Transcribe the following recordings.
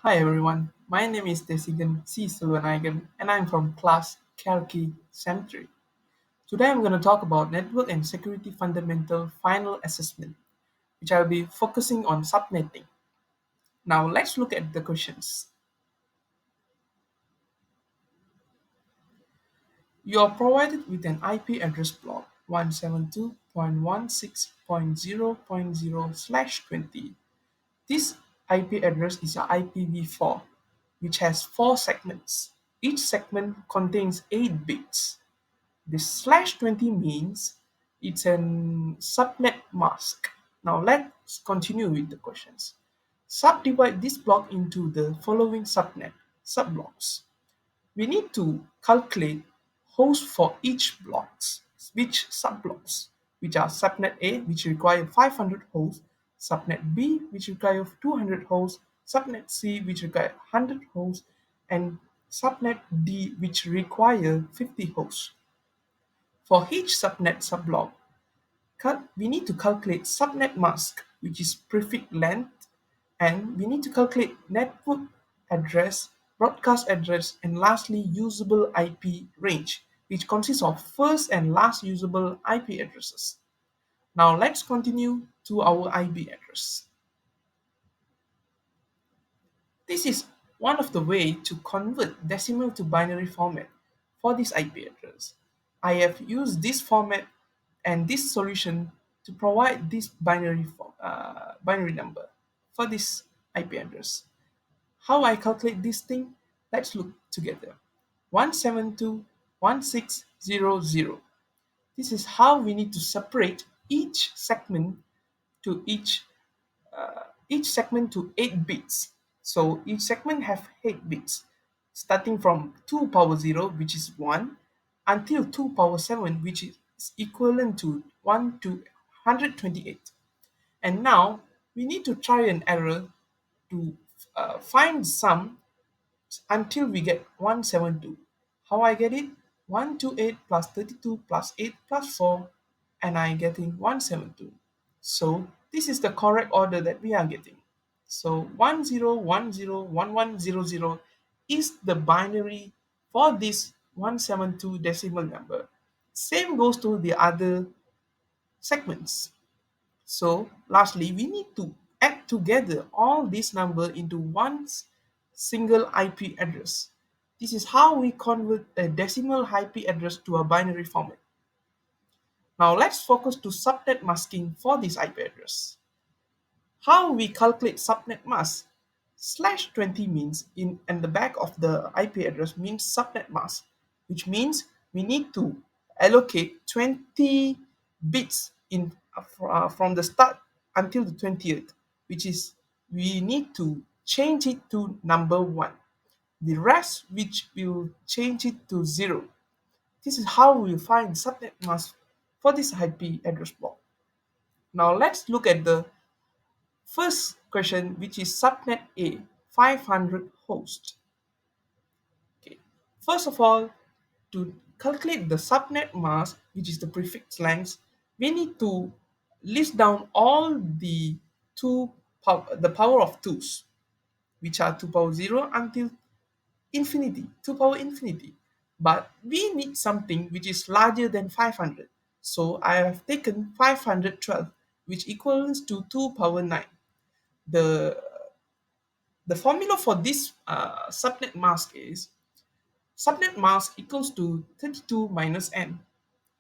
Hi everyone, my name is Thesiigan Selvanayagiam and I'm from class Kalki Century. Today I'm going to talk about Network and Security Fundamental Final Assessment, which I'll be focusing on subnetting. Now let's look at the questions. You are provided with an IP address block 172.16.0.0/20. This IP address is a IPv4, which has 4 segments. Each segment contains 8 bits. This slash 20 means it's an subnet mask. Now let's continue with the questions. Subdivide this block into the following subnet subblocks. We need to calculate hosts for each blocks, which subblocks, which are subnet A, which require 500 hosts, subnet B, which require 200 hosts, subnet C, which require 100 hosts, and subnet D, which require 50 hosts. For each subnet subblock, we need to calculate subnet mask, which is prefix length, and we need to calculate network address, broadcast address, and lastly, usable IP range, which consists of first and last usable IP addresses. Now let's continue to our IP address. This is one of the way to convert decimal to binary format for this IP address. I have used this format and this solution to provide this binary number for this IP address. How I calculate this thing? Let's look together. 172.16.0.0. This is how we need to separate to each each segment to 8 bits. So each segment have 8 bits, starting from 2 power 0, which is 1, until 2 power 7, which is equivalent to 1 to 128. And now we need to try an error to find sum until we get 172. How I get it? 128 plus 32 plus 8 plus 4, and I'm getting 172. So this is the correct order that we are getting. So 10101100 is the binary for this 172 decimal number. Same goes to the other segments. So lastly, we need to add together all these numbers into one single IP address. This is how we convert a decimal IP address to a binary format. Now let's focus to subnet masking for this IP address. How we calculate subnet mask? Slash 20 means in and the back of the IP address means subnet mask, which means we need to allocate 20 bits from the start until the 20th, which is we need to change it to number 1. The rest which will change it to 0. This is how we find subnet mask for this IP address block. Now let's look at the first question, which is subnet A, 500 host. Okay. First of all, to calculate the subnet mask, which is the prefix length, we need to list down all the the power of 2's, which are 2 power 0 until infinity, 2 power infinity. But we need something which is larger than 500. So I have taken 512, which equals to 2 power 9. The the formula for this subnet mask is subnet mask equals to 32 minus n.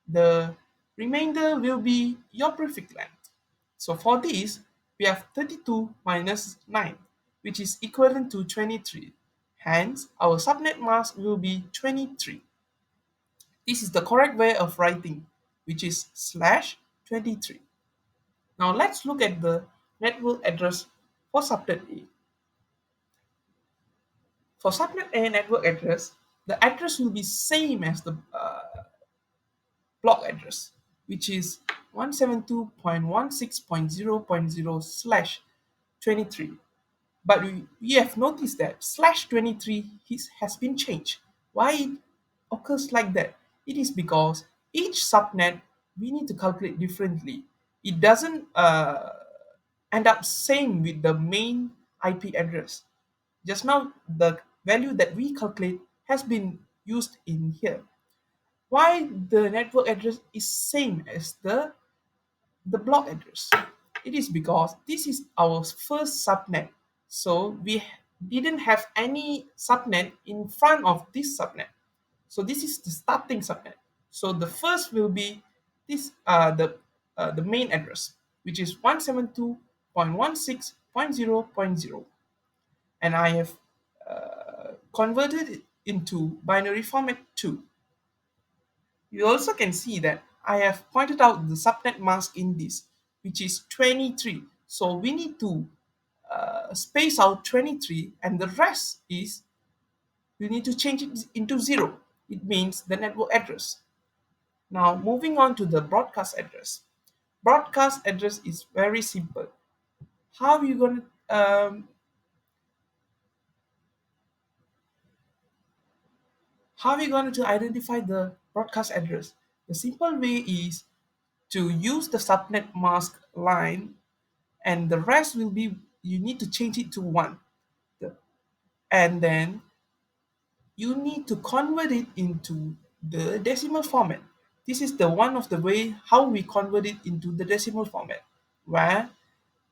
The remainder will be your prefix length. So for this, we have 32 minus 9, which is equivalent to 23. Hence, our subnet mask will be 23. This is the correct way of writing, which is slash 23. Now let's look at the network address for subnet A. For subnet A network address, the address will be same as the block address, which is 172.16.0.0/23. But we have noticed that slash 23 has been changed. Why it occurs like that? It is because each subnet we need to calculate differently. It doesn't end up same with the main IP address. Just now, the value that we calculate has been used in here. Why the network address is same as the block address? It is because this is our first subnet. So we didn't have any subnet in front of this subnet. So this is the starting subnet. So the first will be this the main address, which is 172.16.0.0, and I have converted it into binary format too. You also can see that I have pointed out the subnet mask in this, which is 23. So we need to space out 23, and the rest is we need to change it into 0. It means the network address. Now moving on to the broadcast address. Broadcast address is very simple. How are you going to how are we going to identify the broadcast address? The simple way is to use the subnet mask line, and the rest will be you need to change it to 1. And then you need to convert it into the decimal format. This is the one of the way how we convert it into the decimal format, where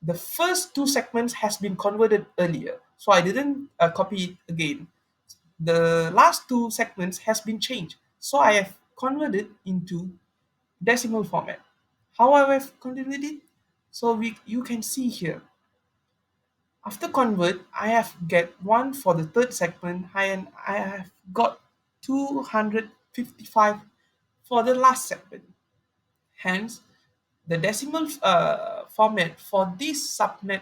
the first two segments has been converted earlier. So I didn't copy it again. The last two segments has been changed. So I have converted into decimal format. How I have converted it? So you can see here. After convert, I have get 1 for the third segment, and I have got 255 for the last segment. Hence, the decimal format for this subnet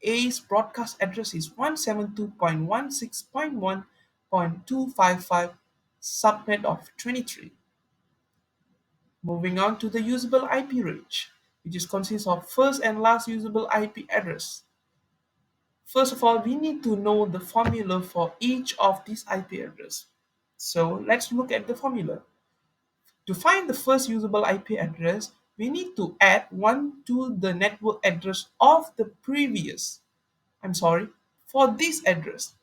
A's broadcast address is 172.16.1.255, subnet of 23. Moving on to the usable IP range, which is consists of first and last usable IP address. First of all, we need to know the formula for each of these IP address. So let's look at the formula. To find the first usable IP address, we need to add 1 to the network address of the previous. For this address.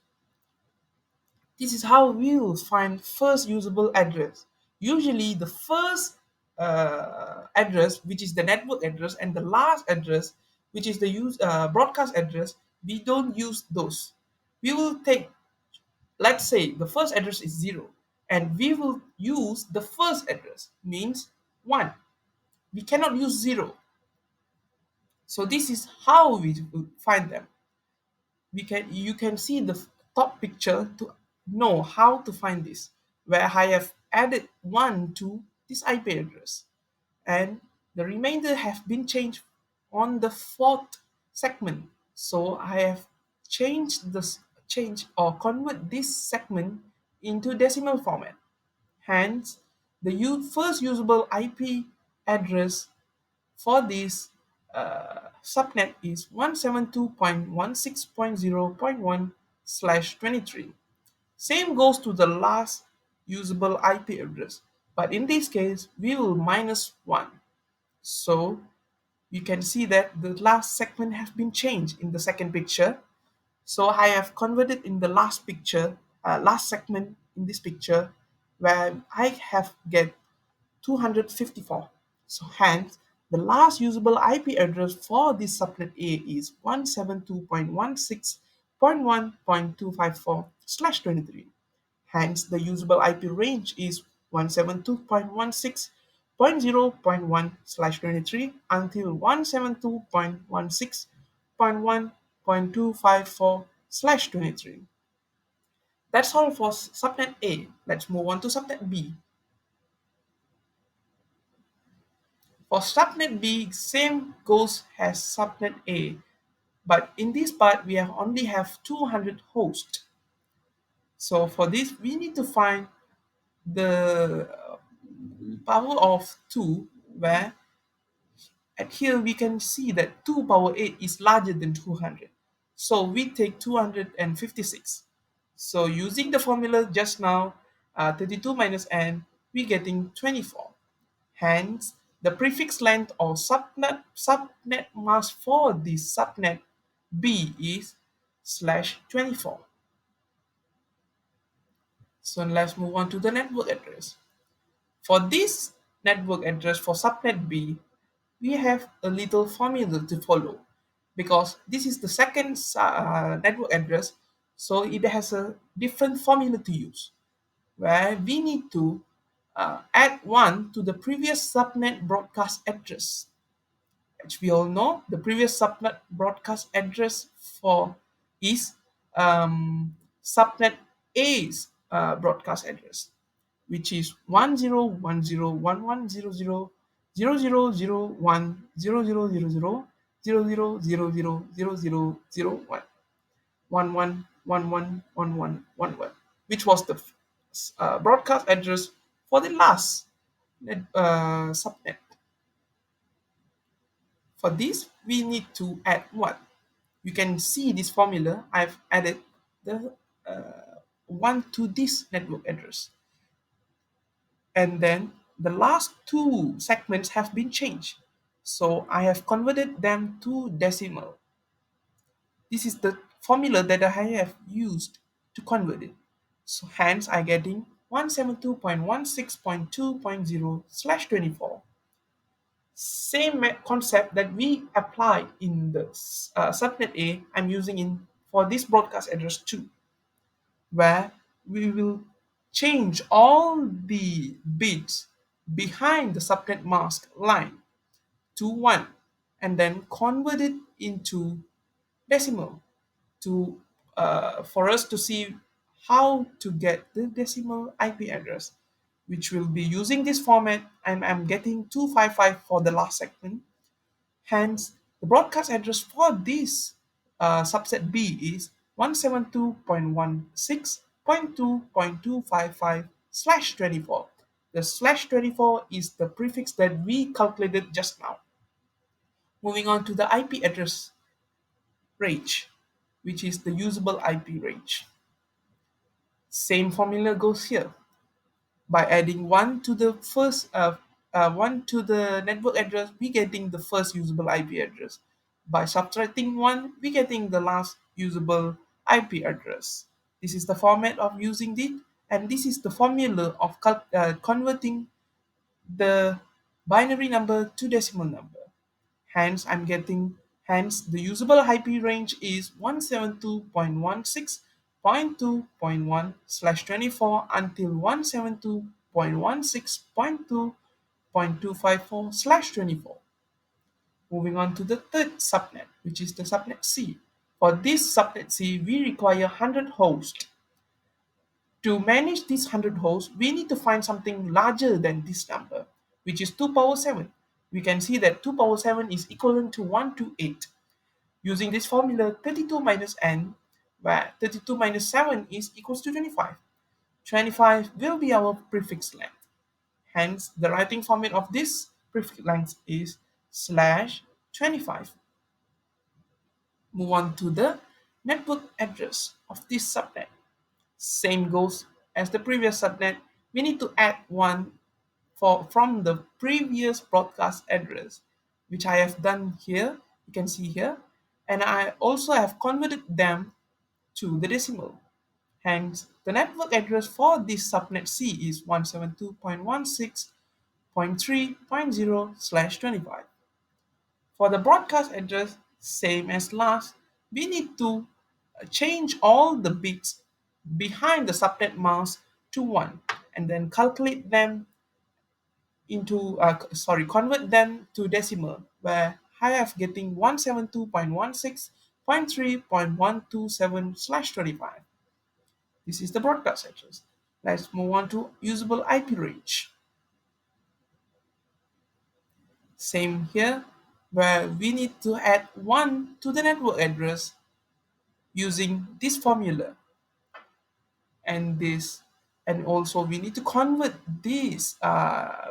This is how we will find first usable address. Usually the first address, which is the network address, and the last address, which is the broadcast address, we don't use those. We will take, let's say the first address is 0, and we will use the first address, means 1. We cannot use 0. So this is how we will find them. You can see the top picture to know how to find this, where I have added 1 to this IP address, and the remainder have been changed on the fourth segment. So I have change or convert this segment into decimal format. Hence, the first usable IP address for this subnet is 172.16.0.1 slash 23. Same goes to the last usable IP address, but in this case, we will minus 1. So you can see that the last segment has been changed in the second picture. So I have converted in the last picture, last segment in this picture, where I have get 254. So hence, the last usable IP address for this subnet A is 172.16.1.254 slash 23. Hence, the usable IP range is 172.16.0.1 slash 23 until 172.16.1.254 slash 23. That's all for subnet A. Let's move on to subnet B. For subnet B, same goes as subnet A, but in this part we only have 200 hosts. So for this, we need to find the power of 2, where at here we can see that 2 power 8 is larger than 200. So we take 256. So using the formula just now, 32 minus n, we getting 24. Hence, the prefix length or subnet mask for this subnet B is slash 24. So let's move on to the network address. For this network address for subnet B, we have a little formula to follow because this is the second network address, so it has a different formula to use where we need to add 1 to the previous subnet broadcast address. As we all know, the previous subnet broadcast address for is subnet A's broadcast address, which is 10101100000000000001 11111111, which was the broadcast address for the last subnet. For this, we need to add 1. You can see this formula. I've added the 1 to this network address. And then the last two segments have been changed. So I have converted them to decimal. This is the formula that I have used to convert it. So hence I getting 172.16.2.0/24. Same concept that we applied in the subnet A, I'm using in for this broadcast address too, where we will change all the bits behind the subnet mask line to 1 and then convert it into decimal to for us to see how to get the decimal IP address, which will be using this format, and I'm getting 255 for the last segment. Hence, the broadcast address for this subset B is 172.16.2.255/24. The /24 is the prefix that we calculated just now. Moving on to the IP address range, which is the usable IP range. Same formula goes here. By adding 1 to the first 1 to the network address, we getting the first usable IP address. By subtracting 1, we getting the last usable IP address. This is the format of using it, and this is the formula of converting the binary number to decimal number. Hence, the usable IP range is 172.16.2.1/24 until 172.16.2.254/24. Moving on to the third subnet, which is the subnet C. For this subnet C, we require 100 hosts. To manage these 100 hosts, we need to find something larger than this number, which is 2 power 7. We can see that 2 power 7 is equivalent to 128. Using this formula, 32 minus n, where 32 minus 7 is equals to 25. 25 will be our prefix length. Hence, the writing format of this prefix length is /25. Move on to the network address of this subnet. Same goes as the previous subnet. We need to add 1 from the previous broadcast address, which I have done here. You can see here. And I also have converted them to the decimal. Hence, the network address for this subnet C is 172.16.3.0/25. For the broadcast address, same as last, we need to change all the bits behind the subnet mask to 1 and then calculate them convert them to decimal, where I have getting 172.16.3.127/25. This is the broadcast address. Let's move on to usable IP range. Same here, where we need to add 1 to the network address using this formula and this, and also we need to convert this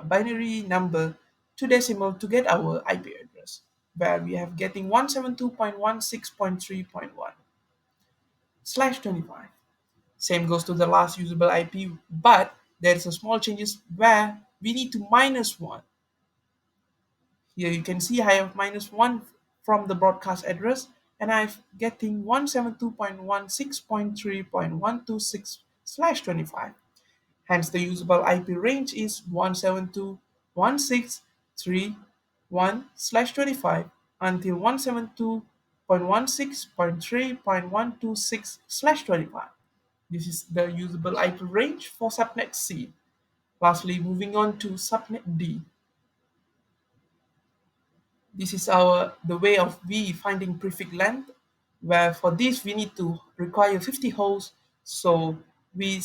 binary number to decimal to get our IP address, where we have getting 172.16.3.1/25. Same goes to the last usable IP, but there's a small changes where we need to minus 1. Here you can see I have minus 1 from the broadcast address, and I'm getting 172.16.3.126/25. Hence, the usable IP range is 172.168.1.1/25 until 172.16.3.126/25. This is the usable IP range for subnet C. Lastly, moving on to subnet D. This is our the way of we finding prefix length, where for this we need to require 50 hosts. So we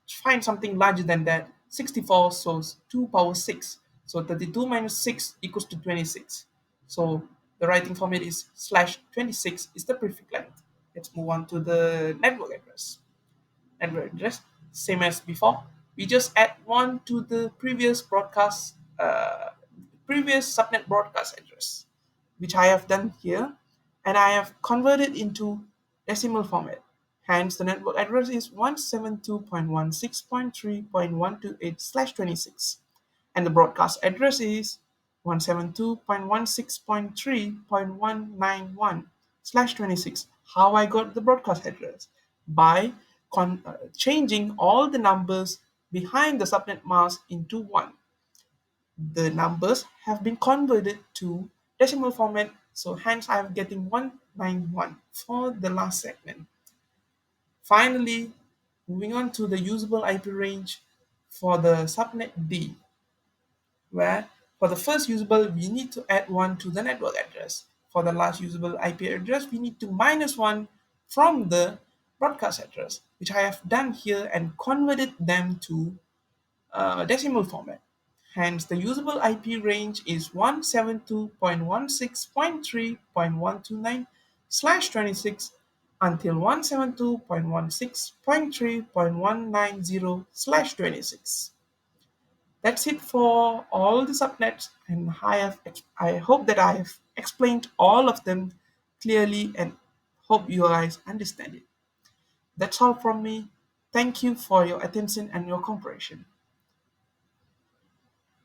find something larger than that, 64, so 2 power 6. So 32 minus 6 equals to 26. So the writing format is slash 26 is the prefix length. Let's move on to the network address. Same as before. We just add one to the previous subnet broadcast address, which I have done here, and I have converted into decimal format. Hence, the network address is 172.16.3.128/26, and the broadcast address is 172.16.3.191/26. How I got the broadcast address? By changing all the numbers behind the subnet mask into one. The numbers have been converted to decimal format, so hence I am getting 191 for the last segment. Finally, moving on to the usable IP range for the subnet D, where for the first usable we need to add 1 to the network address. For the last usable IP address we need to minus 1 from the broadcast address, which I have done here and converted them to decimal format. Hence, the usable IP range is 172.16.3.129/26 until 172.16.3.190/26. That's it for all the subnets, and I hope that I have explained all of them clearly and hope you guys understand it. That's all from me. Thank you for your attention and your cooperation.